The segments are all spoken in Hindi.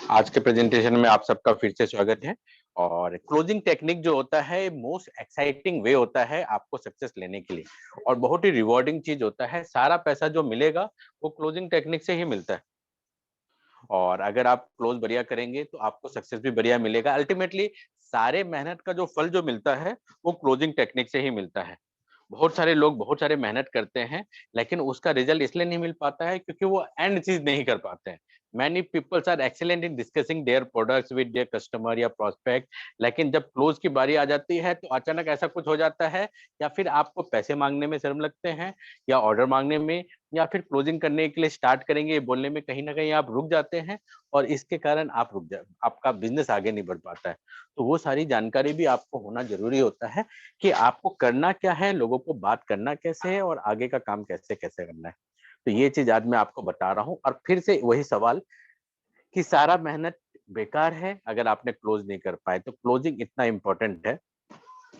आज के प्रेजेंटेशन में आप सबका फिर से स्वागत है। और क्लोजिंग टेक्निक जो होता है मोस्ट एक्साइटिंग वे होता है आपको सक्सेस लेने के लिए, और बहुत ही रिवॉर्डिंग चीज होता है। सारा पैसा जो मिलेगा वो क्लोजिंग टेक्निक से ही मिलता है, और अगर आप क्लोज बढ़िया करेंगे तो आपको सक्सेस भी बढ़िया मिलेगा। अल्टीमेटली सारे मेहनत का जो फल जो मिलता है वो क्लोजिंग टेक्निक से ही मिलता है। बहुत सारे लोग बहुत सारे मेहनत करते हैं, लेकिन उसका रिजल्ट इसलिए नहीं मिल पाता है क्योंकि वो एंड चीज नहीं कर पाते हैं। Many peoples are excellent in discussing their products with their customer या प्रोस्पेक्ट, लेकिन जब क्लोज की बारी आ जाती है तो अचानक ऐसा कुछ हो जाता है, या फिर आपको पैसे मांगने में शर्म लगते हैं, या ऑर्डर मांगने में, या फिर क्लोजिंग करने के लिए स्टार्ट करेंगे बोलने में कहीं ना कहीं आप रुक जाते हैं, और इसके कारण आप रुक जा आपका बिजनेस आगे नहीं बढ़ पाता है। तो वो सारी जानकारी भी आपको होना जरूरी होता है कि आपको करना क्या है, लोगों को बात करना कैसे है, और आगे का काम कैसे कैसे करना है। तो ये चीज आज मैं आपको बता रहा हूँ। और फिर से वही सवाल कि सारा मेहनत बेकार है अगर आपने क्लोज नहीं कर पाए। तो क्लोजिंग इतना इंपॉर्टेंट है।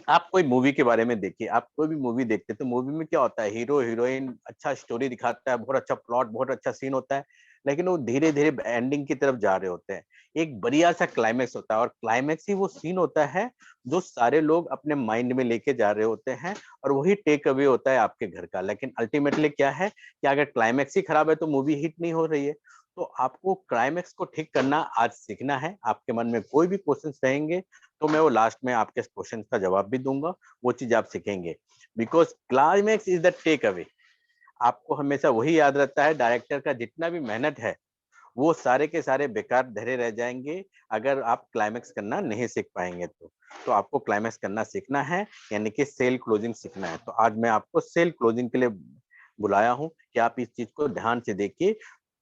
आप कोई मूवी के बारे में देखिए, आप कोई भी मूवी देखते हैं तो मूवी में क्या होता है, हीरो हीरोइन अच्छा स्टोरी दिखाता है, बहुत अच्छा प्लॉट, बहुत अच्छा सीन होता है, लेकिन वो धीरे धीरे एंडिंग की तरफ जा रहे होते हैं। एक बढ़िया सा क्लाइमेक्स होता है, और क्लाइमेक्स ही वो सीन होता है जो सारे लोग अपने माइंड में लेके जा रहे होते हैं, और वही टेक अवे होता है आपके घर का। लेकिन अल्टीमेटली क्या है कि अगर क्लाइमेक्स ही खराब है तो मूवी हिट नहीं हो रही है। तो आपको क्लाइमेक्स को ठीक करना आज सीखना है। आपके मन में कोई भी क्वेश्चंस रहेंगे तो मैं वो लास्ट में आपके क्वेश्चन का जवाब भी दूंगा, वो चीज आप सीखेंगे। Because climax is the take away. आपको हमेशा वही याद रहता है, डायरेक्टर का जितना भी मेहनत है वो सारे के सारे बेकार धरे रह जाएंगे अगर आप क्लाइमेक्स करना नहीं सीख पाएंगे। तो आपको क्लाइमेक्स करना सीखना है, यानी कि सेल क्लोजिंग सीखना है। तो आज मैं आपको सेल क्लोजिंग के लिए बुलाया हूं कि आप इस चीज को ध्यान से देखिए।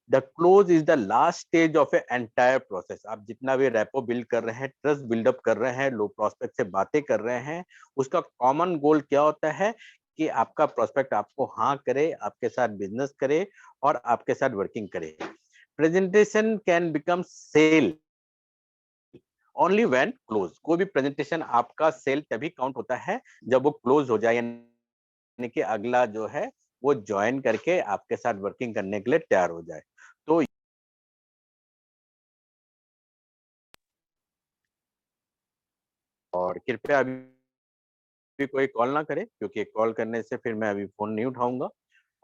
The close is the last stage of A entire process. आप जितना भी रेपो बिल्ड कर रहे हैं, ट्रस्ट बिल्डअप कर रहे हैं, लोग प्रोस्पेक्ट से बातें कर रहे हैं, उसका कॉमन गोल क्या होता है कि आपका प्रोस्पेक्ट आपको हाँ करे, आपके साथ बिजनेस करे, और आपके साथ वर्किंग करे। Presentation can become sale only when close. कोई भी प्रेजेंटेशन आपका सेल तभी काउंट होता है जब वो क्लोज हो जाए, यानी कि अगला जो है वो ज्वाइन करके आपके साथ वर्किंग करने के लिए तैयार हो जाए। तो और कृपया अभी कोई कॉल ना करे, क्योंकि कॉल करने से फिर मैं अभी फोन नहीं उठाऊंगा।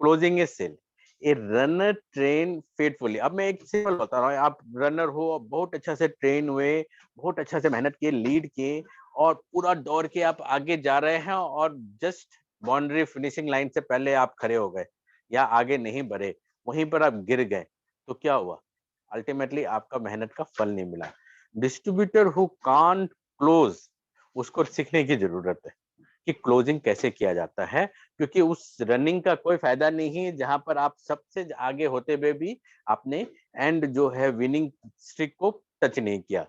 Closing a sale, a runner train fatefully. अब मैं एक सिंपल बता रहा हूँ, आप रनर हो, बहुत अच्छा से ट्रेन हुए, बहुत अच्छा से मेहनत किए, लीड किए, और पूरा दौड़ के आप आगे जा रहे हैं, और जस्ट बाउंड्री फिनिशिंग लाइन से पहले आप खड़े हो गए या आगे नहीं बढ़े, वहीं पर आप गिर गए। तो क्या हुआ? अल्टीमेटली आपका मेहनत का फल नहीं मिला। डिस्ट्रीब्यूटर हु कांट क्लोज, उसको सीखने की जरूरत है कि क्लोजिंग कैसे किया जाता है, क्योंकि उस रनिंग का कोई फायदा नहीं है जहां पर आप सबसे आगे होते हुए भी आपने एंड जो है विनिंग स्ट्रिक को टच नहीं किया।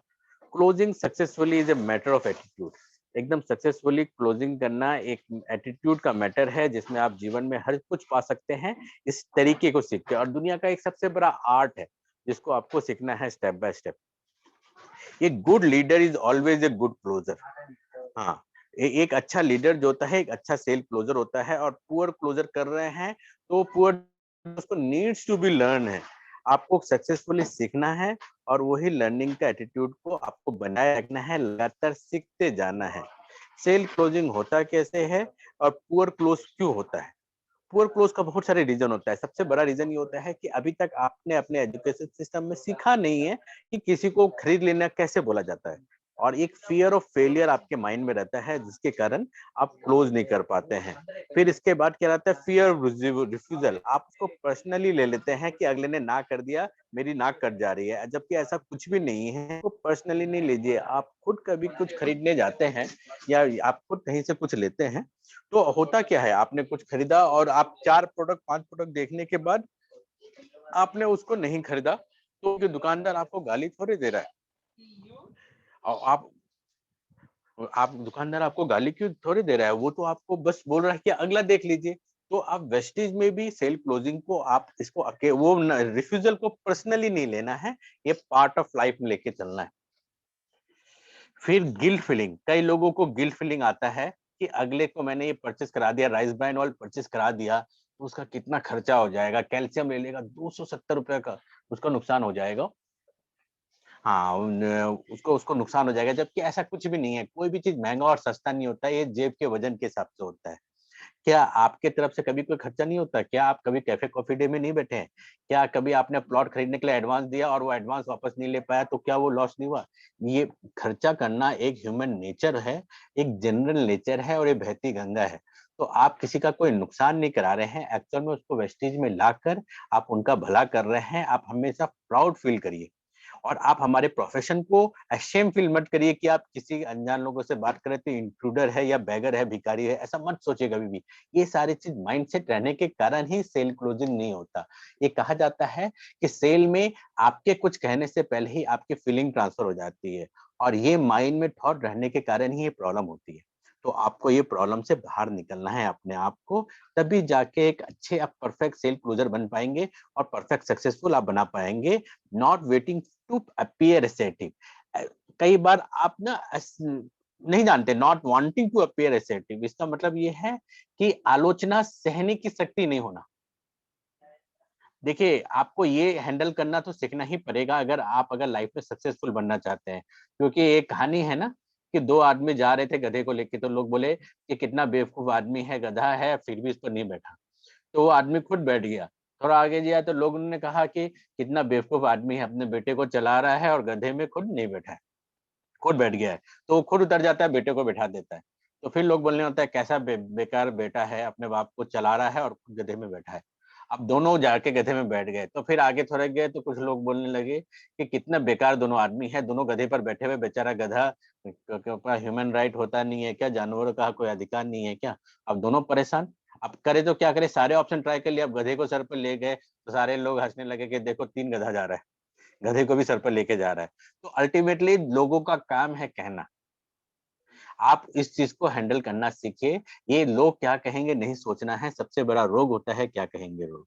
Closing successfully is a matter of attitude. एकदम सक्सेसफुली क्लोजिंग करना एक एटीट्यूड का मैटर है, जिसमें आप जीवन में हर कुछ पा सकते हैं इस तरीके को सीख के। और दुनिया का एक सबसे बड़ा आर्ट है जिसको आपको सीखना है step by step. A good leader is always a good closer. हाँ, एक अच्छा लीडर जो होता है एक अच्छा सेल क्लोजर होता है। और पुअर क्लोजर कर रहे हैं तो पुअर उसको नीड्स टू बी लर्न है। आपको सक्सेसफुली सीखना है, और वही लर्निंग का एटीट्यूड को आपको बनाए रखना है, लगातार सीखते जाना है। सेल क्लोजिंग होता कैसे है, और पुअर क्लोज क्यों होता है? पुअर क्लोज का बहुत सारे रीजन होता है। सबसे बड़ा रीजन ये होता है कि अभी तक आपने अपने एजुकेशन सिस्टम में सीखा नहीं है कि किसी को खरीद लेना कैसे बोला जाता है, और एक फियर ऑफ फेलियर आपके माइंड में रहता है जिसके कारण आप क्लोज नहीं कर पाते हैं। फिर इसके बाद क्या रहता है? Fear refusal. आप उसको पर्सनली ले लेते हैं कि अगले ने ना कर दिया, मेरी नाक कट जा रही है, जबकि ऐसा कुछ भी नहीं है। तो पर्सनली नहीं लीजिए। आप खुद कभी कुछ खरीदने जाते हैं, या आप खुद कहीं से कुछ लेते हैं, तो होता क्या है, आपने कुछ खरीदा और आप 4 प्रोडक्ट 5 प्रोडक्ट देखने के बाद आपने उसको नहीं खरीदा, तो दुकानदार आपको गाली थोड़ी दे रहा है। और आप और आप दुकानदार आपको गाली क्यों थोड़ी दे रहा है, वो तो आपको बस बोल रहा है कि अगला देख लीजिए। तो आप वेस्टेज में भी सेल क्लोजिंग को आप इसको वो रिफ्यूजल को पर्सनली नहीं लेना है, ये पार्ट ऑफ लाइफ में लेके चलना है। फिर गिल्ट फीलिंग, कई लोगों को गिल्ट फीलिंग आता है कि अगले को मैंने ये परचेज करा दिया, राइस ब्रान ऑयल परचेज करा दिया, तो उसका कितना खर्चा हो जाएगा, कैल्शियम ले लेगा 270 रुपए का, उसका नुकसान हो जाएगा। हाँ, उसको उसको नुकसान हो जाएगा, जबकि ऐसा कुछ भी नहीं है। कोई भी चीज़ महँगा और सस्ता नहीं होता है, ये जेब के वज़न के हिसाब से होता है। क्या आपके तरफ से कभी कोई खर्चा नहीं होता? क्या आप कभी कैफ़े कॉफ़ी डे में नहीं बैठे हैं? क्या कभी आपने प्लॉट खरीदने के लिए एडवांस दिया और वो एडवांस वापस नहीं ले पाया, तो क्या वो लॉस नहीं हुआ? ये खर्चा करना एक ह्यूमन नेचर है, एक जनरल नेचर है और ये बहती गंगा है। तो आप किसी का कोई नुकसान नहीं करा रहे हैं, एक्चुअल में उसको वेस्टेज में लाकर आप उनका भला कर रहे हैं। आप हमेशा प्राउड फील करिए। और आप हमारे प्रोफेशन को अशेम फील मत करिए कि आप किसी अनजान लोगों से बात करें तो इंट्रूडर है या बेगर है, भिखारी है, ऐसा मत सोचिए कभी भी। ये सारी चीज माइंडसेट रहने के कारण ही सेल क्लोजिंग नहीं होता। ये कहा जाता है कि सेल में आपके कुछ कहने से पहले ही आपकी फीलिंग ट्रांसफर हो जाती है और ये माइंड में थॉट रहने के कारण ही ये प्रॉब्लम होती है। तो आपको ये प्रॉब्लम से बाहर निकलना है अपने आप को, तभी जाके एक अच्छे आप परफेक्ट सेल क्लोजर बन पाएंगे और परफेक्ट सक्सेसफुल आप बना पाएंगे। Not waiting to appear assertive। कई बार आप ना नहीं जानते, not wanting to appear assertive, इसका मतलब ये है कि आलोचना सहने की शक्ति नहीं होना। देखिए, आपको ये हैंडल करना तो सीखना ही पड़ेगा अगर लाइफ में सक्सेसफुल बनना चाहते हैं। क्योंकि एक कहानी है ना कि 2 आदमी जा रहे थे गधे को लेके, तो लोग बोले कि कितना बेवकूफ आदमी है, गधा है, फिर भी इस पर नहीं बैठा। तो वो आदमी खुद बैठ गया। थोड़ा आगे गया तो लोगों ने कहा कि कितना बेवकूफ आदमी है, अपने बेटे को चला रहा है और गधे में खुद नहीं बैठा है, खुद बैठ गया है। तो वो खुद उतर जाता है, बेटे को बैठा देता है। तो फिर लोग बोलने होता है कैसा बेकार बेटा है, अपने बाप को चला रहा है और खुद गधे में बैठा है। अब दोनों जाके गधे में बैठ गए, तो फिर आगे थोड़े गए तो कुछ लोग बोलने लगे कि कितना बेकार दोनों आदमी है, दोनों गधे पर बैठे हुए, बेचारा गधा का ह्यूमन राइट होता नहीं है क्या, जानवरों का कोई अधिकार नहीं है क्या। अब दोनों परेशान। अब करे तो क्या करे, सारे ऑप्शन ट्राई कर लिया, अब गधे को सर पर ले गए तो सारे लोग हंसने लगे कि देखो 3 गधा जा रहा है, गधे को भी सर पर लेके जा रहा है। तो अल्टीमेटली लोगों का काम है कहना। आप इस चीज को हैंडल करना सीखिए। ये लोग क्या कहेंगे नहीं सोचना है, सबसे बड़ा रोग होता है क्या कहेंगे लोग।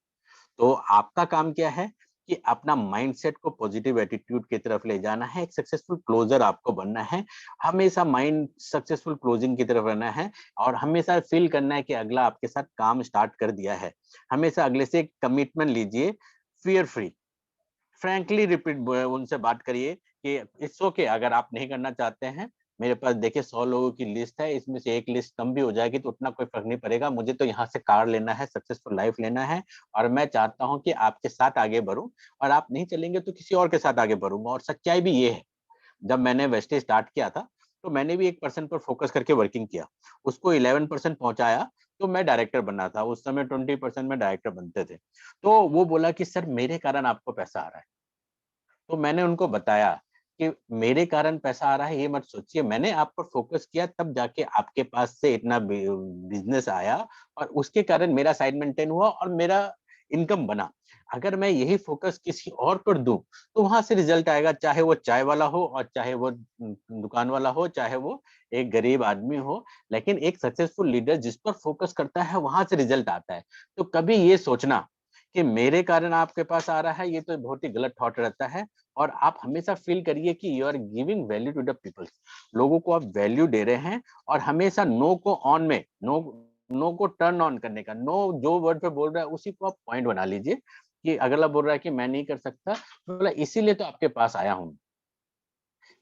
तो आपका काम क्या है कि अपना माइंडसेट को पॉजिटिव एटीट्यूड की तरफ ले जाना है, एक सक्सेसफुल क्लोजर आपको बनना है। हमेशा माइंड सक्सेसफुल क्लोजिंग की तरफ रहना है और हमेशा फील करना है कि अगला आपके साथ काम स्टार्ट कर दिया है। हमेशा अगले से एक कमिटमेंट लीजिए, फियर फ्री, फ्रैंकली रिपीट उनसे बात करिए कि इट्स ओके अगर आप नहीं करना चाहते हैं। मेरे पास देखिए 100 लोगों की लिस्ट है, इसमें से एक लिस्ट कम भी हो जाएगी तो उतना कोई फर्क नहीं पड़ेगा। मुझे तो यहाँ से कार लेना है, सक्सेसफुल लाइफ लेना है और मैं चाहता हूँ कि आपके साथ आगे बढ़ूँ और आप नहीं चलेंगे तो किसी और के साथ आगे बढ़ूंगा। और सच्चाई भी ये है, जब मैंने वेस्टेज स्टार्ट किया था तो मैंने भी 1% पर फोकस करके वर्किंग किया, उसको 11% पहुंचाया तो मैं डायरेक्टर बनना था। उस समय 20% में डायरेक्टर बनते थे। तो वो बोला कि सर मेरे कारण आपको पैसा आ रहा है। तो मैंने उनको बताया कि मेरे कारण पैसा आ रहा है ये मत सोचिए, मैंने आप पर फोकस किया तब जाके आपके पास से इतना बिजनेस आया और उसके कारण मेरा साइड मेंटेन हुआ और मेरा इनकम बना। अगर मैं यही फोकस किसी और पर दूं तो वहां से रिजल्ट आएगा, चाहे वो चाय वाला हो और चाहे वो दुकान वाला हो, चाहे वो एक गरीब आदमी हो। लेकिन एक सक्सेसफुल लीडर जिस पर फोकस करता है वहां से रिजल्ट आता है। तो कभी ये सोचना कि मेरे कारण आपके पास आ रहा है, ये तो बहुत ही गलत थॉट रहता है। और आप हमेशा फील करिए कि you are giving value to the peoples, लोगों को आप वैल्यू दे रहे हैं। और हमेशा नो को ऑन में, नो नो को टर्न ऑन करने का, नो जो वर्ड पे बोल रहा है उसी को आप पॉइंट बना लीजिए कि अगला बोल रहा है कि मैं नहीं कर सकता, बोला इसीलिए तो आपके पास आया हूँ,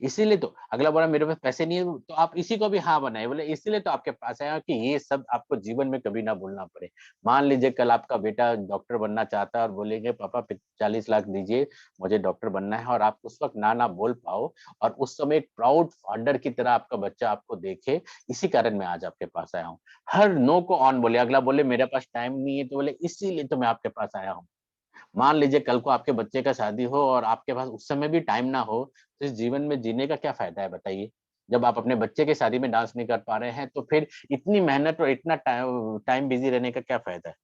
इसीलिए तो अगला बोला मेरे पास पैसे नहीं है, तो आप इसी को भी हाँ बनाए, बोले इसीलिए तो आपके पास आया कि ये सब आपको जीवन में कभी ना भूलना पड़े। मान लीजिए कल आपका बेटा डॉक्टर बनना चाहता है और बोलेंगे पापा 40 लाख दीजिए, मुझे डॉक्टर बनना है, और आप उस वक्त ना ना बोल पाओ और उस समय एक प्राउड फादर की तरह आपका बच्चा आपको देखे, इसी कारण मैं आज आपके पास आया हूँ। हर नो को ऑन बोले, अगला बोले मेरे पास टाइम नहीं है तो बोले इसीलिए तो मैं आपके पास आया हूँ। मान लीजिए कल को आपके बच्चे का शादी हो और आपके पास उस समय भी टाइम ना हो, तो इस जीवन में जीने का क्या फ़ायदा है बताइए? जब आप अपने बच्चे की शादी में डांस नहीं कर पा रहे हैं, तो फिर इतनी मेहनत और इतना टाइम टाइम बिज़ी रहने का क्या फ़ायदा है?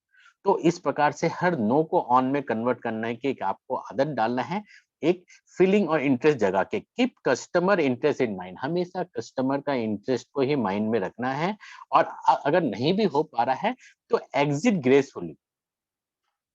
तो इस प्रकार से हर नो को ऑन में कन्वर्ट करने की एक आपको आदत डालना है। एक फीलिंग और इंटरेस्ट जगा के, keep customer interest in mind, हमेशा कस्टमर का इंटरेस्ट को ही माइंड में रखना है। और अगर नहीं भी हो पा रहा है तो एग्जिट ग्रेसफुली,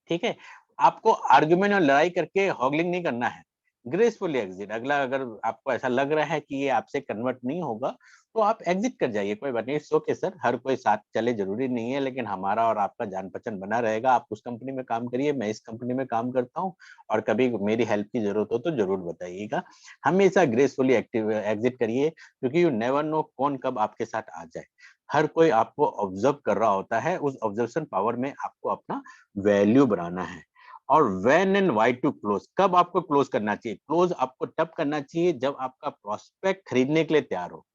ठीक है? आपको आर्गुमेंट और लड़ाई करके हॉगलिंग नहीं करना है। ग्रेसफुली एग्जिट, अगला अगर आपको ऐसा लग रहा है कि ये आपसे कन्वर्ट नहीं होगा, तो आप एग्जिट कर जाइए, कोई बात नहीं, इट्स ओके सर, हर कोई साथ चले जरूरी नहीं है, लेकिन हमारा और आपका जान-पहचान बना रहेगा। आप उस कंपनी में काम करिए, मैं इस कंपनी में काम करता हूँ, और कभी मेरी हेल्प की जरूरत हो तो जरूर बताइएगा। हमेशा ग्रेसफुली एक्टिव एग्जिट करिए, क्योंकि यू नेवर नो कौन कब आपके साथ आ जाए। हर कोई आपको ऑब्जर्व कर रहा होता है, उस ऑब्जर्वेशन पावर में आपको अपना वैल्यू बनाना है। और when and why to close, कब आपको क्लोज करना चाहिए? क्लोज आपको तब करना चाहिए जब आपका प्रोस्पेक्ट खरीदने के लिए तैयार हो।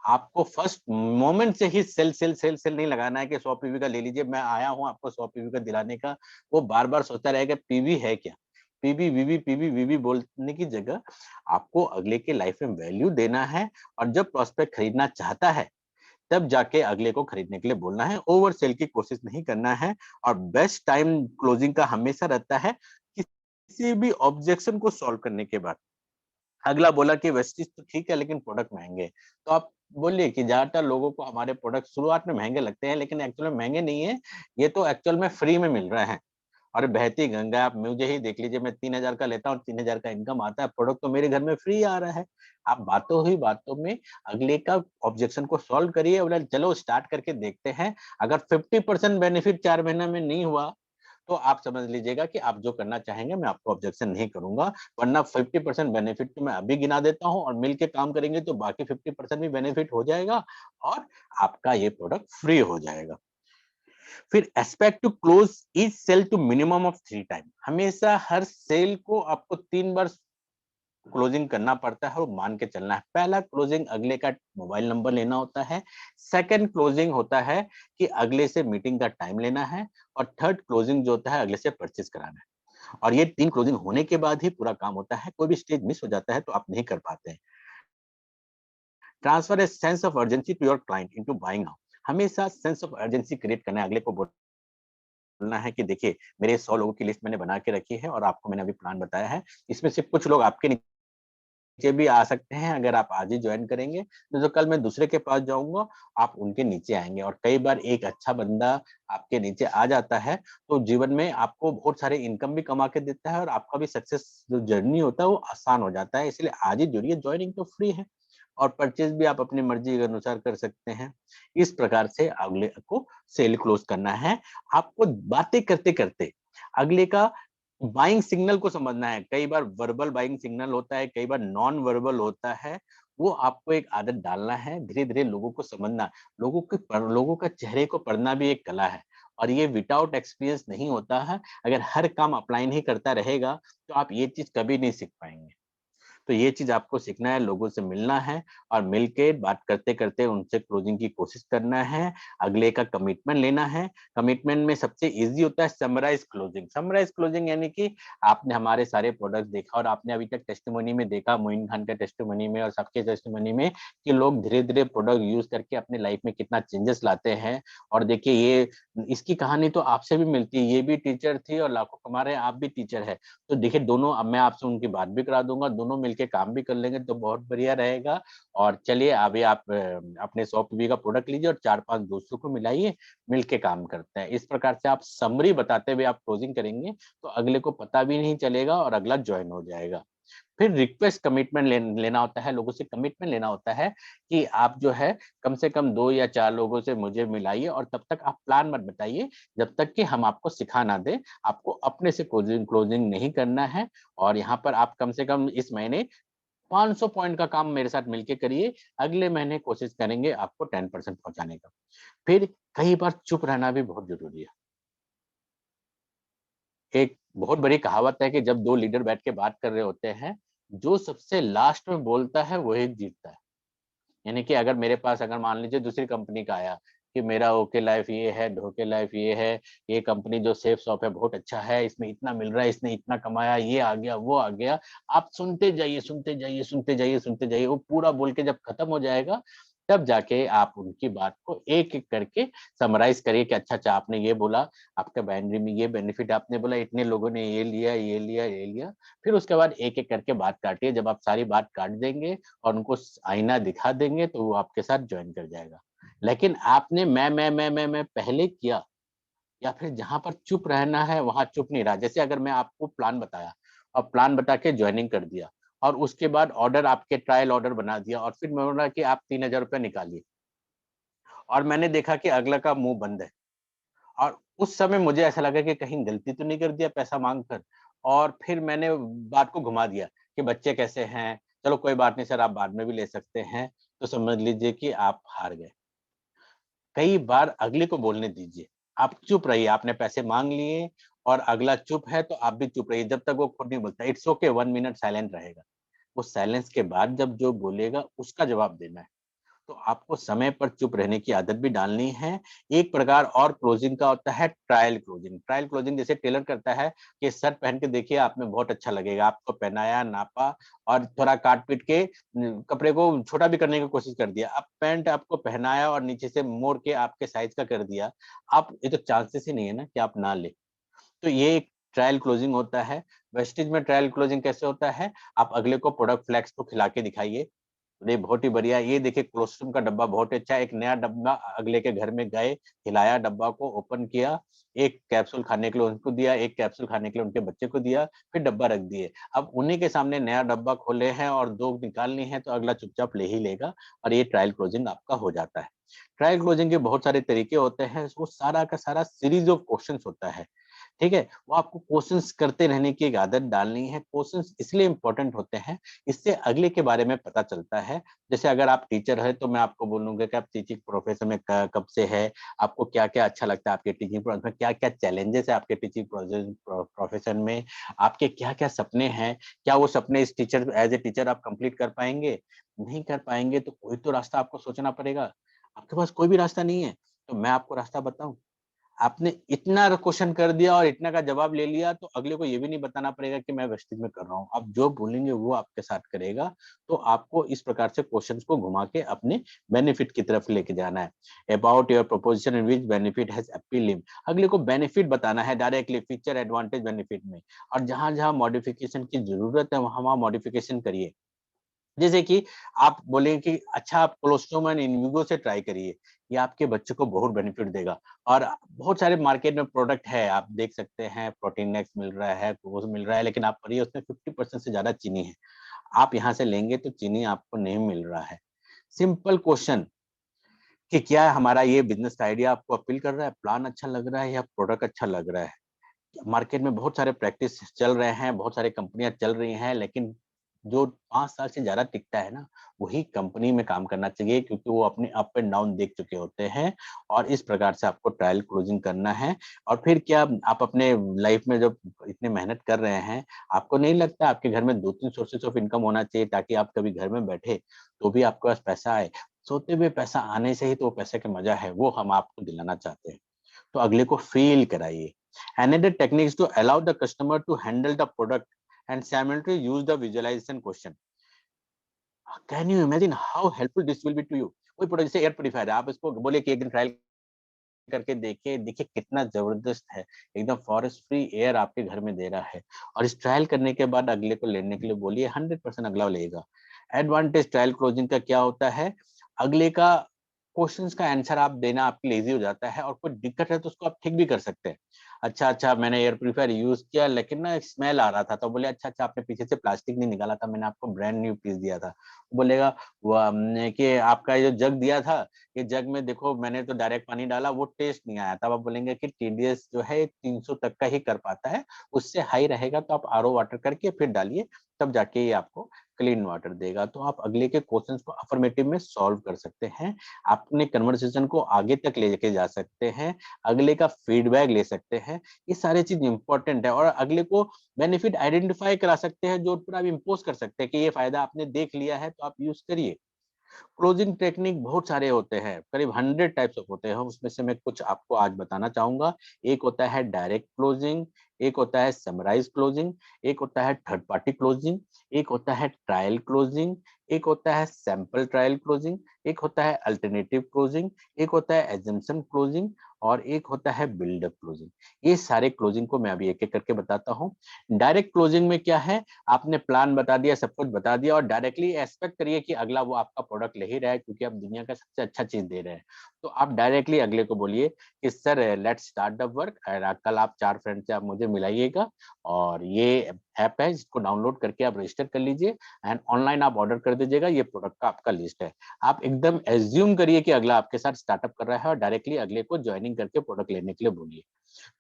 आपको फर्स्ट मोमेंट से ही सेल सेल सेल सेल नहीं लगाना है कि 100 पीवी का ले लीजिए, मैं आया हूं आपको 100 पीवी का दिलाने का। वो बार बार सोचता रहेगा पीवी है क्या, पीवी वीवी पीवी वीवी बोलने की जगह आपको अगले के लाइफ में वैल्यू देना है। और जब प्रोस्पेक्ट खरीदना चाहता है, तब जाके अगले को खरीदने के लिए बोलना है, ओवर सेल की कोशिश नहीं करना है। और बेस्ट टाइम क्लोजिंग का हमेशा रहता है किसी भी ऑब्जेक्शन को सॉल्व करने के बाद। अगला बोला कि वेस्टिज तो ठीक है लेकिन प्रोडक्ट महंगे, तो आप बोलिए कि ज्यादातर लोगों को हमारे प्रोडक्ट शुरुआत में महंगे लगते हैं, लेकिन एक्चुअल में महंगे नहीं है, ये तो एक्चुअल में फ्री में मिल रहे हैं। और बहती गंगा, आप मुझे ही देख लीजिए, मैं 3000 का लेता हूँ, 3000 का इनकम आता है, प्रोडक्ट तो मेरे घर में फ्री आ रहा है। आप बातों ही बातों में अगले का ऑब्जेक्शन को सॉल्व करिए, बोला चलो स्टार्ट करके देखते हैं। अगर 50% बेनिफिट 4 महीने में नहीं हुआ, तो आप समझ लीजिएगा कि आप जो करना चाहेंगे मैं आपको ऑब्जेक्शन नहीं करूंगा। वरना 50% बेनिफिट तो मैं अभी गिना देता हूँ, और मिलके काम करेंगे तो बाकी 50% भी बेनिफिट हो जाएगा, और आपका ये प्रोडक्ट फ्री हो जाएगा। फिर aspect to close is sale to minimum of 3 time, हमेशा हर सेल को आपको 3 बार क्लोजिंग करना पड़ता है और मान के चलना है। पहला क्लोजिंग अगले का मोबाइल नंबर लेना होता है, सेकंड क्लोजिंग होता है कि अगले से मीटिंग का टाइम लेना है, और थर्ड क्लोजिंग जो होता है अगले से परचेज कराना है। और ये 3 क्लोजिंग होने के बाद ही पूरा काम होता है। कोई भी स्टेज मिस हो जाता है तो आप नहीं कर पाते हैं। Transfer a sense of urgency to your client into buying now, हमेशा सेंस ऑफ अर्जेंसी क्रिएट करना है, अगले को बोलना है कि देखिए मेरे 100 लोगों की लिस्ट मैंने बना के रखी है, और आपको मैंने अभी प्लान बताया है, इसमें से कुछ लोग आपके नीचे भी आ सकते हैं। अगर आप आज ही ज्वाइन करेंगे तो कल मैं दूसरे के पास जाऊंगा, आप उनके नीचे आएंगे। और कई बार एक अच्छा बंदा आपके नीचे आ जाता है तो जीवन में आपको बहुत सारे इनकम भी कमा के देता है, और आपका भी सक्सेस जो जर्नी होता है वो आसान हो जाता है। इसलिए आज ही जुड़िए, ज्वाइनिंग तो फ्री है, और परचेज भी आप अपनी मर्जी के अनुसार कर सकते हैं। इस प्रकार से अगले को सेल क्लोज करना है। आपको बातें करते करते अगले का बाइंग सिग्नल को समझना है। कई बार वर्बल बाइंग सिग्नल होता है, कई बार नॉन वर्बल होता है। वो आपको एक आदत डालना है, धीरे-धीरे लोगों को समझना। लोगों का चेहरे को पढ़ना भी एक कला है, और ये विदाउट एक्सपीरियंस नहीं होता है। अगर हर काम अपलाइन ही करता रहेगा, तो आप ये चीज़ कभी नहीं सीख पाएँगे। तो ये चीज़ आपको सीखना है, लोगों से मिलना है, और मिलके बात करते-करते उनसे क्लोजिंग की कोशिश करना है, अगले का कमिटमेंट लेना है। कमिटमेंट में सबसे ईज़ी होता है समराइज़ क्लोजिंग। समराइज़ क्लोजिंग यानी कि आपने हमारे सारे प्रोडक्ट देखा, और आपने अभी तक टेस्टिमोनी में देखा, मोइन खान के टेस्टिमोनी में और सबके टेस्टिमोनी में, कि लोग धीरे-धीरे प्रोडक्ट यूज़ करके अपनी लाइफ में कितना चेंजेस लाते हैं। और देखिए, ये इसकी कहानी तो आपसे भी मिलती है, ये भी टीचर थी और लाखों कमा रहे हैं, आप भी टीचर हैं। तो देखिए, दोनों, अब मैं आपसे उनकी बात भी करा दूँगा, दोनों मिलके काम भी कर लेंगे तो बहुत बढ़िया रहेगा। और चलिए अभी आप अपने 100 पीवी का प्रोडक्ट लीजिए और 4-5 दोस्तों को मिलाइए, मिलके काम करते हैं। इस प्रकार से आप समरी बताते हुए आप क्लोजिंग करेंगे, तो अगले को पता भी नहीं चलेगा और अगला जॉइन हो जाएगा। फिर रिक्वेस्ट कमिटमेंट लेना होता है, लोगों से कमिटमेंट लेना होता है कि आप जो है कम से कम 2 या 4 लोगों से मुझे मिलाइए, और तब तक आप प्लान मत बताइए जब तक कि हम आपको सिखा ना दें। आपको अपने से क्लोजिंग क्लोजिंग नहीं करना है। और यहाँ पर आप कम से कम इस महीने 500 पॉइंट का काम मेरे साथ मिलके करिए, अगले महीने कोशिश करेंगे आपको 10% पहुँचाने का। फिर कई बार चुप रहना भी बहुत ज़रूरी है। एक बहुत बड़ी कहावत है कि जब 2 लीडर बैठ के बात कर रहे होते हैं, जो सबसे लास्ट में बोलता है वही जीतता है। यानी कि अगर मेरे पास, अगर मान लीजिए दूसरी कंपनी का आया कि मेरा ओके लाइफ ये है, ढोके लाइफ ये है, ये कंपनी जो सेफ शॉप है बहुत अच्छा है, इसमें इतना मिल रहा है, इसने इतना कमाया, ये आ गया, वो आ गया। आप सुनते जाइए, सुनते जाइए, सुनते जाइए, सुनते जाइए। वो पूरा बोल के जब खत्म हो जाएगा, तब जाके आप उनकी बात को एक-एक करके समराइज़ करिए कि अच्छा-अच्छा आपने ये बोला, आपके बाइनरी में ये बेनिफिट आपने बोला, इतने लोगों ने ये लिया, ये लिया, ये लिया। फिर उसके बाद एक-एक करके बात काटिए, जब आप सारी बात काट देंगे और उनको आईना दिखा देंगे तो वो आपके साथ जॉइन कर जाएगा। लेकिन आपने मैं पहले किया या फिर जहाँ पर चुप रहना है वहाँ चुप नहीं रहा। जैसे अगर मैं आपको प्लान बताया और प्लान बता के जॉइनिंग कर दिया और उसके बाद ऑर्डर आपके ट्रायल ऑर्डर बना दिया और फिर मैं बोला कि आप ₹3000 निकालिए और मैंने देखा कि अगला का मुँह बंद है और उस समय मुझे ऐसा लगा कि कहीं गलती तो नहीं कर दिया पैसा माँग कर और फिर मैंने बात को घुमा दिया कि बच्चे कैसे हैं? चलो कोई बात नहीं सर आप बाद में भी ले सकते हैं। तो समझ लीजिए कि आप हार गए। कई बार अगले को बोलने दीजिए। आप चुप रहिए, आपने पैसे माँग लिए और अगला चुप है तो आप भी चुप रहिए जब तक वो खुद नहीं बोलता। इट्स ओके 1 मिनट साइलेंट रहेगा। वो साइलेंस के बाद जब जो बोलेगा उसका जवाब देना है। तो आपको समय पर चुप रहने की आदत भी डालनी है। एक प्रकार और क्लोजिंग का होता है ट्रायल क्लोजिंग। ट्रायल क्लोजिंग जैसे टेलर करता है कि शर्ट पहन के देखिए आप में बहुत अच्छा लगेगा। आपको पहनाया, नापा और थोड़ा काट-पीट के कपड़े को छोटा भी करने की कोशिश कर दिया। अब पैंट आपको पहनाया और नीचे से मोड़ के आपके साइज़ का कर दिया। आप ये तो चांसेस ही नहीं है ना कि आप ना लें। तो ये एक ट्रायल क्लोजिंग होता है। वेस्टेज में ट्रायल क्लोजिंग कैसे होता है? आप अगले को प्रोडक्ट फ्लेक्स को खिला के दिखाइए। अरे! बहुत ही बढ़िया, ये देखिए कोस्ट्यूम का डब्बा बहुत अच्छा है, एक नया डब्बा अगले के घर में गए, हिलाया डब्बा को, ओपन किया, 1 कैप्सूल खाने के लिए उनको दिया, 1 कैप्सूल खाने के लिए उनके बच्चे को दिया, फिर डब्बा रख दिए। अब उन्हीं के सामने नया डब्बा खोले हैं और 2 निकालनी है, तो अगला चुपचाप ले ही लेगा और ये ट्रायल क्लोजिंग आपका हो जाता है। ट्रायल क्लोजिंग के बहुत सारे तरीके होते हैं, वो सारा का सारा सीरीज़ ऑफ क्वेश्चन्स होता है। ठीक है? वो आपको क्वेश्चन्स करते रहने की एक आदत डालनी है। क्वेश्चन्स इसलिए इम्पोर्टेंट होते हैं, इससे अगले के बारे में पता चलता है। जैसे अगर आप टीचर हैं, तो मैं आपको बोलूँगा कि आप टीचिंग प्रोफ़ेशन में क कब से हैं? आपको क्या-क्या अच्छा लगता है आपके टीचिंग प्रोफ़ेशन में? क्या-क्या चैलेंजेज़ है आपके टीचिंग प्रोफ़ेशन में? आपके क्या-क्या सपने हैं? क्या वो सपने इस टीचर एज़ अ टीचर आप कंप्लीट कर पाएँगे? नहीं कर पाएँगे, तो कोई तो रास्ता आपको सोचना पड़ेगा। आपके पास कोई भी रास्ता नहीं है, तो मैं आपको रास्ता बताऊँ? आपने इतना क्वेश्चन कर दिया और इतना का जवाब ले लिया तो अगले को ये भी नहीं बताना पड़ेगा कि मैं वेस्टेज में कर रहा हूँ। आप जो बोलेंगे वो आपके साथ करेगा। तो आपको इस प्रकार से क्वेश्चन्स को घुमा के अपने बेनिफिट की तरफ लेके जाना है। About your proposition in which benefit has appeal him. अगले को बेनिफिट बताना है डायरेक्टली फीचर, एडवांटेज, बेनिफिट में और जहाँ-जहाँ मॉडिफिकेशन की ज़रूरत है वहाँ-वहाँ मॉडिफिकेशन करिए। जैसे कि आप बोले कि अच्छा आप कोलोस्टोम एंड इन्विगो से ट्राई करिए, ये आपके बच्चे को बहुत बेनिफिट देगा और बहुत सारे मार्केट में प्रोडक्ट है, आप देख सकते हैं प्रोटीन एक्स मिल रहा है, वो मिल रहा है, लेकिन आप पढ़िए उसमें 50% से ज़्यादा चीनी है। आप यहाँ से लेंगे तो चीनी आपको नहीं मिल रहा है। सिंपल क्वेश्चन कि क्या हमारा ये बिज़नेस आइडिया आपको अपील कर रहा है, प्लान अच्छा लग रहा है या प्रोडक्ट अच्छा लग रहा है? मार्केट में बहुत सारे प्रैक्टिस चल रहे हैं, बहुत सारी कंपनियाँ चल रही हैं, लेकिन जो 5 साल से ज़्यादा टिकता है ना, वही कंपनी में काम करना चाहिए क्योंकि वो अपने अप एंड डाउन देख चुके होते हैं और इस प्रकार से आपको ट्रायल क्लोजिंग करना है और फिर क्या आप अपने लाइफ में जब इतनी मेहनत कर रहे हैं, आपको नहीं लगता आपके घर में 2-3 सोर्सेज़ ऑफ इनकम होना चाहिए ताकि आप कभी घर में बैठे, तो भी आपके पास पैसा आए। सोते हुए पैसा आने से ही तो वो पैसे का मज़ा है, वो हम आपको दिलाना चाहते हैं। तो अगले को फ़ील कराइए। Another technique is to allow the customer to handle the product and simultaneously use the visualization question. Can you imagine how helpful this will be to you? कोई प्रोडक्ट जैसे एयर प्यूरीफायर है, आप इसको बोलिए कि एक दिन ट्रायल करके देखिए, देखिए कितना ज़बरदस्त है। एकदम फॉरेस्ट फ्री एयर आपके घर में दे रहा है और इस ट्रायल करने के बाद अगले को लेने के लिए बोलिए 100% अगला लेगा। एडवांटेज ट्रायल क्लोजिंग का क्या होता है? अगले का क्वेश्चन्स का आंसर आप देना आपके लिए ईज़ी हो जाता है और कोई दिक्कत है तो उसको आप ठीक भी कर सकते हैं। अच्छा, मैंने एयर प्यूरीफायर यूज़ किया लेकिन ना एक स्मेल आ रहा था, तो बोले अच्छा, आपने पीछे से प्लास्टिक नहीं निकाला था, मैंने आपको ब्रांड न्यू पीस दिया था। वो बोलेगा कि आपका ये जो जग दिया था, ये जग में देखो मैंने तो डायरेक्ट पानी डाला, वो टेस्ट नहीं आया। तब आप बोलेंगे कि टीडीएस जो है 300 तक का ही कर पाता है, उससे हाई रहेगा तो आप आरओ वाटर करके फिर डालिए, तब जाके ये आपको क्लीन वाटर देगा। तो आप अगले के क्वेश्चन्स को अफ़र्मेटिव में सॉल्व कर सकते हैं। अपने कन्वर्सेशन को आगे तक लेके जा सकते हैं, अगले का फीडबैक ले सकते हैं। ये सारी चीज़ इम्पोर्टेंट है और अगले को बेनिफिट आइडेंटिफ़ाई करा सकते हैं, जो फिर आप इम्पोज़ कर सकते हैं कि ये फ़ायदा आपने देख लिया है, तो आप यूज़ करिए। क्लोजिंग टेक्निक बहुत सारे होते हैं, करीब 100 टाइप्स ऑफ होते हैं, उसमें से मैं कुछ आपको आज बताना चाहूँगा। एक होता है डायरेक्ट क्लोजिंग, एक होता है समराइज़ क्लोजिंग, एक होता है थर्ड पार्टी क्लोजिंग, एक होता है ट्रायल क्लोजिंग, एक होता है सैंपल ट्रायल क्लोजिंग, एक होता है अल्टरनेटिव क्लोजिंग, एक होता है एजम्पशन क्लोजिंग और एक होता है बिल्डअप क्लोजिंग। ये सारे क्लोजिंग को मैं अभी एक-एक करके बताता हूँ। डायरेक्ट क्लोजिंग में क्या है, आपने प्लान बता दिया, सब कुछ बता दिया और डायरेक्टली एक्सपेक्ट करिए कि अगला वो आपका प्रोडक्ट ले ही रहा है क्योंकि आप दुनिया का सबसे अच्छा चीज़ दे रहे हैं। तो आप डायरेक्टली अगले को बोलिए कि sir let's start the work और कल आप 4 फ्रेंड से आप मुझे मिलाइएगा और ये ऐप है जिसको डाउनलोड करके आप रजिस्टर कर लीजिए एंड ऑनलाइन आप ऑर्डर कर दीजिएगा, ये प्रोडक्ट का आपका लिस्ट है। आप एकदम एज्यूम करिए कि अगला आपके साथ स्टार्टअप कर रहा है और डायरेक्टली अगले को जॉइनिंग करके प्रोडक्ट लेने के लिए बोलिए।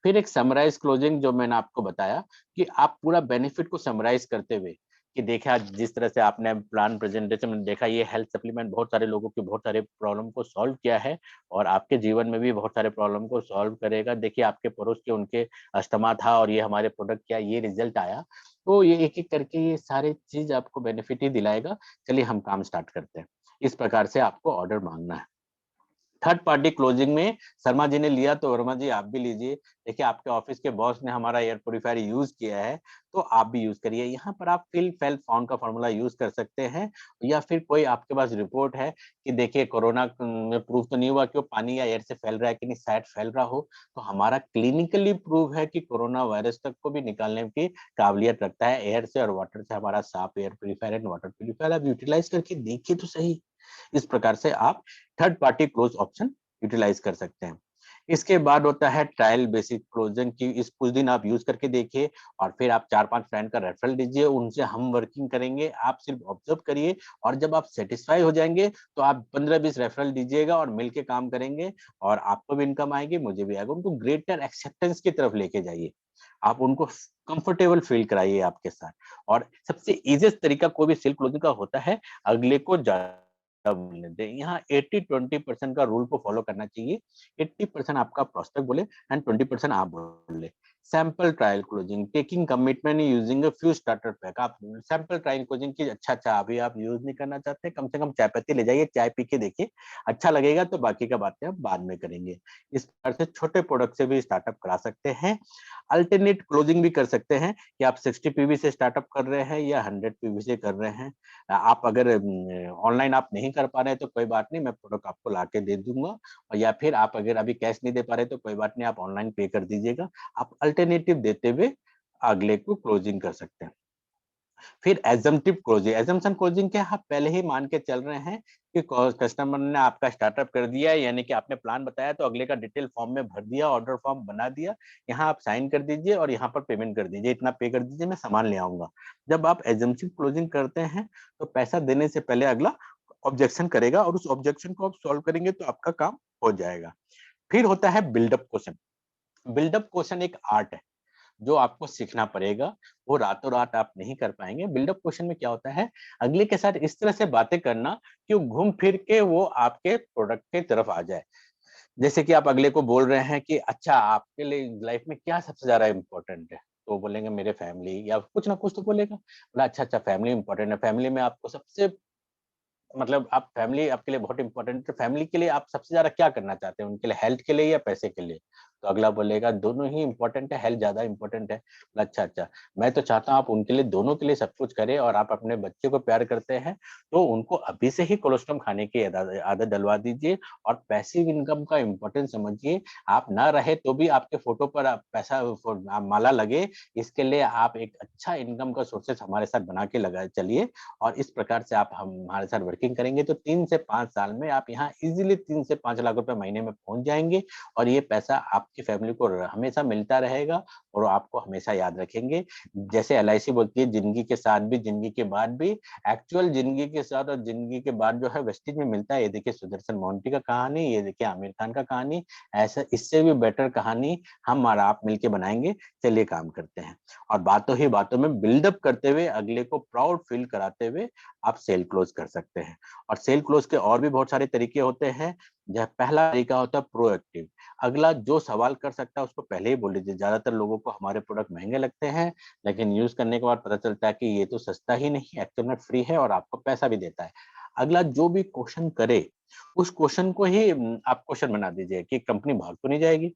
फिर एक समराइज़ क्लोजिंग जो मैंने आपको बताया कि आप पूरा बेनिफिट को समराइज़ करते हुए कि देखा जिस तरह से आपने प्लान प्रेजेंटेशन में देखा ये हेल्थ सप्लीमेंट बहुत सारे लोगों के बहुत सारे प्रॉब्लम को सॉल्व किया है और आपके जीवन में भी बहुत सारे प्रॉब्लम को सॉल्व करेगा। देखिए आपके पड़ोस के उनके अस्थमा था और ये हमारे प्रोडक्ट क्या ये रिजल्ट आया। तो ये एक-एक करके ये सारे चीज़ आपको बेनिफिट ही दिलाएगा। चलिए हम काम स्टार्ट करते हैं। इस प्रकार से आपको ऑर्डर माँगना है। थर्ड पार्टी क्लोजिंग में शर्मा जी ने लिया तो वर्मा जी आप भी लीजिए। देखिए आपके ऑफिस के बॉस ने हमारा एयर प्यूरीफायर यूज़ किया है, तो आप भी यूज़ करिए। यहाँ पर आप फिल, फेल, फाउंड का फॉर्मूला यूज़ कर सकते हैं या फिर कोई आपके पास रिपोर्ट है कि देखिए कोरोना में प्रूव तो नहीं हुआ कि वो पानी या एयर से फैल रहा है कि नहीं, शायद फैल रहा हो। तो हमारा क्लिनिकली प्रूव है कि कोरोना वायरस तक को भी निकालने की काबिलियत रखता है एयर से और वाटर से हमारा साफ air purifier and water purifier. आप यूटिलाइज़ करके देखिए तो सही। इस प्रकार से आप third party close option utilise कर सकते हैं। इसके बाद होता है ट्रायल बेसिक क्लोजिंग की इस कुछ दिन आप यूज करके देखिए और फिर आप 4-5 फ्रेंड का रेफरल दीजिए, उनसे हम वर्किंग करेंगे, आप सिर्फ ऑब्जर्व करिए और जब आप सैटिस्फाई हो जाएँगे, तो आप 15-20 रेफरल दीजिएगा और मिलके काम करेंगे और आपको भी इनकम आएगी, मुझे भी आएगा। उनको ग्रेटर एक्सेप्टेंस की तरफ लेके जाइए। आप उनको कंफर्टेबल फील कराइए आपके साथ और सबसे ईज़ीएस्ट तरीका कोई भी सेल क्लोजिंग का होता है, अगले को बोलने दें। यहाँ 80-20% का रूल को फॉलो करना चाहिए। 80% आपका प्रोस्पेक्ट बोले एंड 20% आप बोले। Sample trial closing, taking commitment using a few starter pack. आप सैंपल ट्रायल क्लोजिंग की अच्छा अभी आप यूज़ नहीं करना चाहते, कम से कम चाय पत्ती ले जाइए, चाय पी के देखिए, अच्छा लगेगा तो बाकी का बातें आप बाद में करेंगे। इस प्रकार से छोटे प्रोडक्ट से भी स्टार्टअप करा सकते हैं। अल्टरनेट क्लोजिंग भी कर सकते हैं कि आप 60 पीवी से स्टार्टअप कर रहे हैं या 100 पीवी से कर रहे हैं। आप अगर ऑनलाइन आप नहीं कर पा रहे हैं तो कोई बात नहीं, मैं प्रोडक्ट आपको लाके दे दूँगा और या फिर आप अगर अभी कैश नहीं दे पा रहे तो कोई बात नहीं, आप ऑनलाइन पे कर दीजिएगा। आप अल्टरनेटिव देते हुए अगले को क्लोजिंग कर सकते हैं। फिर असम्पटिव क्लोजिंग, असम्पशन क्लोजिंग क्या आप पहले ही मान के चल रहे हैं कि कस्टमर ने आपका स्टार्टअप कर दिया है, यानी कि आपने प्लान बताया तो अगले का डिटेल फॉर्म में भर दिया, ऑर्डर फॉर्म बना दिया, यहाँ आप साइन कर दीजिए और यहाँ पर पेमेंट कर दीजिए, इतना पे कर दीजिए मैं सामान ले आऊँगा। जब आप असम्पटिव क्लोजिंग करते हैं तो पैसा देने से पहले अगला ऑब्जेक्शन करेगा और उस ऑब्जेक्शन को आप सॉल्व करेंगे तो आपका काम हो जाएगा। फिर होता है बिल्डअप क्वेश्चन। बिल्डअप क्वेश्चन एक आर्ट है। जो आपको सीखना पड़ेगा, वो रातों-रात आप नहीं कर पाएँगे। बिल्डअप क्वेश्चन में क्या होता है, अगले के साथ इस तरह से बातें करना कि वो घूम फिर के वो आपके प्रोडक्ट की तरफ आ जाए। जैसे कि आप अगले को बोल रहे हैं कि अच्छा आपके लिए लाइफ में क्या सबसे ज़्यादा इम्पोर्टेंट है? तो वो बोलेंगे मेरे फैमिली या कुछ ना कुछ तो बोलेगा। बोला अच्छा फैमिली इम्पोर्टेंट है, फैमिली में आपको सबसे मतलब आप फैमिली आपके लिए बहुत इम्पोर्टेंट है, तो फैमिली के लिए आप सबसे ज़्यादा क्या करना चाहते हैं? उनके लिए हेल्थ के लिए या पैसे के लिए? तो अगला बोलेगा दोनों ही इम्पोर्टेंट है, हेल्थ ज़्यादा इम्पोर्टेंट है। अच्छा, मैं तो चाहता हूँ आप उनके लिए दोनों के लिए सब कुछ करें और आप अपने बच्चे को प्यार करते हैं, तो उनको अभी से ही कोलेस्ट्रॉल खाने की आदत डलवा दीजिए और पैसिव इनकम का इम्पोर्टेंस समझिए। आप ना रहे तो भी आपके फ़ोटो पर आप पैसा माला लगे, इसके लिए आप एक अच्छा इनकम का सोर्सेस हमारे साथ बना के लगा चलिए और इस प्रकार से आप हमारे साथ वर्किंग करेंगे तो 3 से 5 साल में आप यहाँ ईज़िली 3 से 5 लाख रुपए महीने में पहुँच जाएँगे और ये पैसा आपकी फैमिली को हमेशा मिलता रहेगा और वो आपको हमेशा याद रखेंगे। जैसे एलआईसी बोलती है ज़िंदगी के साथ भी, ज़िंदगी के बाद भी, एक्चुअल ज़िंदगी के साथ और ज़िंदगी के बाद जो है वेस्टेज में मिलता है। ये देखिए सुदर्शन मोंटी का कहानी, ये देखिए आमिर खान का कहानी, ऐसा इससे भी बेटर कहानी हम और आप मिलके बनाएँगे। चलिए काम करते हैं और बातों ही बातों में बिल्डअप करते हुए अगले को प्राउड फील कराते हुए आप सेल क्लोज़ कर सकते हैं और सेल क्लोज़ के और भी बहुत सारे तरीके होते हैं। पहला तरीका होता है प्रोएक्टिव। अगला जो सवाल कर सकता है उसको पहले ही बोल दीजिए। ज़्यादातर लोगों को हमारे प्रोडक्ट महँगे लगते हैं, लेकिन यूज़ करने के बाद पता चलता है कि ये तो सस्ता ही नहीं, एक्चुअल में फ्री है और आपको पैसा भी देता है। अगला जो भी क्वेश्चन करे, उस क्वेश्चन को ही आप क्वेश्चन बना दीजिए कि कंपनी भाग तो नहीं जाएगी?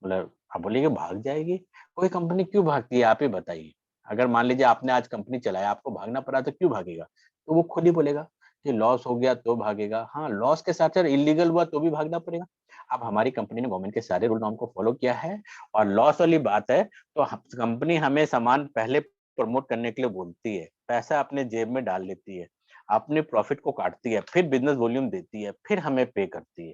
मतलब आप बोलिए कि भाग जाएगी? कोई कंपनी क्यों भागती है आप ही बताइए? अगर मान लीजिए आपने आज कंपनी चलाया, आपको भागना पड़ा तो क्यों भागेगा? तो वो खुद ही बोलेगा कि लॉस हो गया तो भागेगा। हाँ, लॉस के साथ साथ इलीगल हुआ तो भी भागना पड़ेगा। अब हमारी कंपनी ने गवर्नमेंट के सारे रूल नॉर्म को फॉलो किया है और लॉस वाली बात है तो कंपनी हमें सामान पहले प्रमोट करने के लिए बोलती है, पैसा अपने जेब में डाल लेती है, अपने प्रॉफिट को काटती है, फिर बिजनेस वॉल्यूम देती है, फिर हमें पे करती है।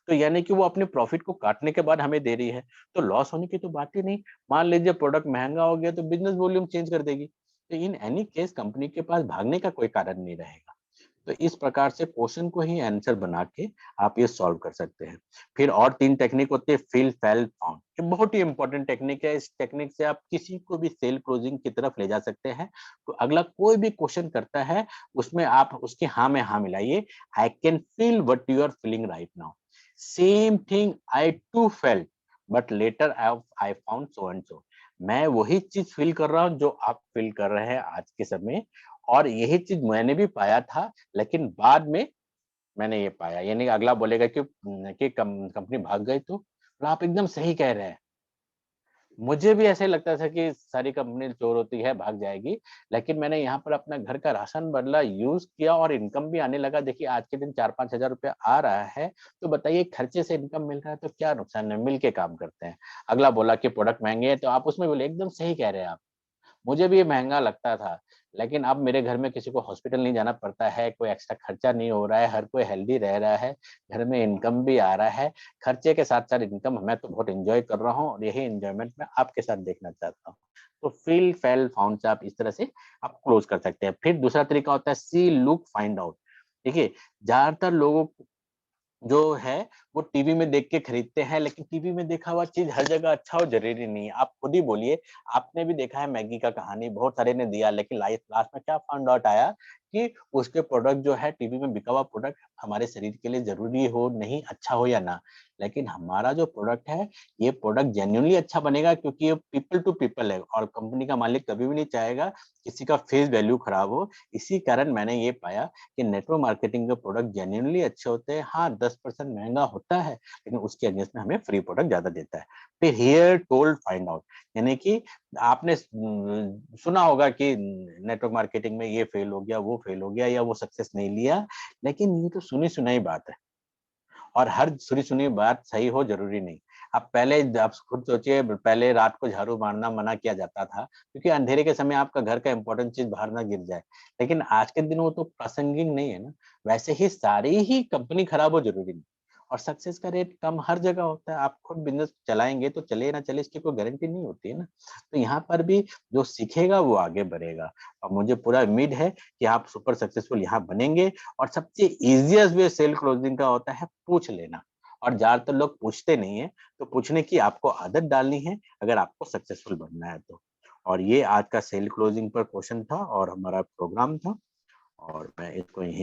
तो यानी कि वो अपने प्रॉफिट को काटने के बाद हमें दे रही है, तो लॉस होने की तो बात ही नहीं। मान लीजिए प्रोडक्ट महँगा हो गया तो बिज़नेस वॉल्यूम चेंज कर देगी। तो इन एनी केस कंपनी के पास भागने का कोई कारण नहीं रहेगा। तो इस प्रकार से क्वेश्चन को ही आंसर बना के आप ये सॉल्व कर सकते हैं। फिर और 3 टेक्निक होती है फिल, फेल, फाउंड। ये बहुत ही इम्पोर्टेंट टेक्निक है। इस टेक्निक से आप किसी को भी सेल क्लोजिंग की तरफ ले जा सकते हैं। तो अगला कोई भी क्वेश्चन करता है, उसमें आप उसकी हाँ में हाँ मिलाइए। I can feel what you are feeling right now. Same thing I too felt but later I found so and so. मैं वही चीज़ फील कर रहा हूँ जो आप फील कर रहे हैं आज के समय और यही चीज़ मैंने भी पाया था, लेकिन बाद में मैंने ये पाया। यानी अगला बोलेगा कि कंपनी भाग गई तो आप एकदम सही कह रहे हैं। मुझे भी ऐसे ही लगता था कि सारी कंपनी चोर होती है, भाग जाएगी, लेकिन मैंने यहाँ पर अपना घर का राशन बदला, यूज़ किया और इनकम भी आने लगा। देखिए आज के दिन 4-5 हज़ार रुपया आ रहा है, तो बताइए खर्चे से इनकम मिल रहा है तो क्या नुकसान है, मिल के काम करते हैं। अगला बोला कि प्रोडक्ट महँगे हैं, तो आप उसमें बोले एकदम सही कह रहे हैं आप। मुझे भी ये महँगा लगता था, लेकिन अब मेरे घर में किसी को हॉस्पिटल नहीं जाना पड़ता है, कोई एक्स्ट्रा खर्चा नहीं हो रहा है, हर कोई हेल्दी रह रहा है, घर में इनकम भी आ रहा है, खर्चे के साथ-साथ इनकम मैं तो बहुत एन्जॉय कर रहा हूँ और यही एन्जॉयमेंट मैं आपके साथ देखना चाहता हूँ। तो फ़ील, फेल, फाउंड से आप इस तरह से आप क्लोज़ कर सकते हैं। फिर दूसरा तरीका होता है सी, लुक, फाइंड आउट। देखिए, ज़्यादातर लोगों जो है वो टीवी में देख के खरीदते हैं, लेकिन टीवी में देखा हुआ चीज़ हर जगह अच्छा हो ज़रूरी नहीं है। आप खुद ही बोलिए, आपने भी देखा है मैगी का कहानी बहुत सारे ने दिया लेकिन लास्ट में क्या फाइंड आउट आया कि उसके प्रोडक्ट जो है टीवी में बिका हुआ प्रोडक्ट हमारे शरीर के लिए ज़रूरी हो, नहीं अच्छा हो या ना। लेकिन हमारा जो प्रोडक्ट है, ये प्रोडक्ट जेन्युइनली अच्छा बनेगा क्योंकि ये पीपल टू पीपल है और कंपनी का मालिक कभी भी नहीं चाहेगा किसी का फेस वैल्यू खराब हो। इसी कारण मैंने ये पाया कि नेटवर्क मार्केटिंग के प्रोडक्ट जेन्युइनली अच्छे होते हैं। हाँ, 10% महँगा होता है, लेकिन उसके अगेंस्ट में हमें फ्री प्रोडक्ट ज़्यादा देता है। फिर हियर, टोल्ड, फाइंड आउट यानी कि आपने सुना होगा कि नेटवर्क मार्केटिंग में ये फेल हो गया, वो फेल हो गया या वो सक्सेस नहीं लिया, लेकिन ये तो सुनी-सुनाई बात है। और हर सुनी-सुनी बात सही हो ज़रूरी नहीं। आप पहले आप खुद सोचिए पहले रात को झाड़ू मारना मना किया जाता था, क्योंकि अंधेरे के समय आपका घर का इम्पोर्टेंट चीज़ बाहर ना गिर जाए। लेकिन आज के दिन वो तो प्रासंगिक नहीं है ना। वैसे ही सारी ही कंपनी खराब हो ज़रूरी नहीं और सक्सेस का रेट कम हर जगह होता है। आप खुद बिज़नेस चलाएँगे तो चले ना चले इसकी कोई गारंटी नहीं होती है ना। तो यहाँ पर भी जो सीखेगा वो आगे बढ़ेगा और मुझे पूरा उम्मीद है कि आप सुपर सक्सेसफुल यहाँ बनेंगे और सबसे ईज़ीएस्ट वे सेल क्लोजिंग का होता है पूछ लेना और ज़्यादातर लोग पूछते नहीं हैं, तो पूछने की आपको आदत डालनी है अगर आपको सक्सेसफुल बनना है तो। और ये आज का सेल क्लोजिंग पर क्वेश्चन था और हमारा प्रोग्राम था और मैं इसको यहीं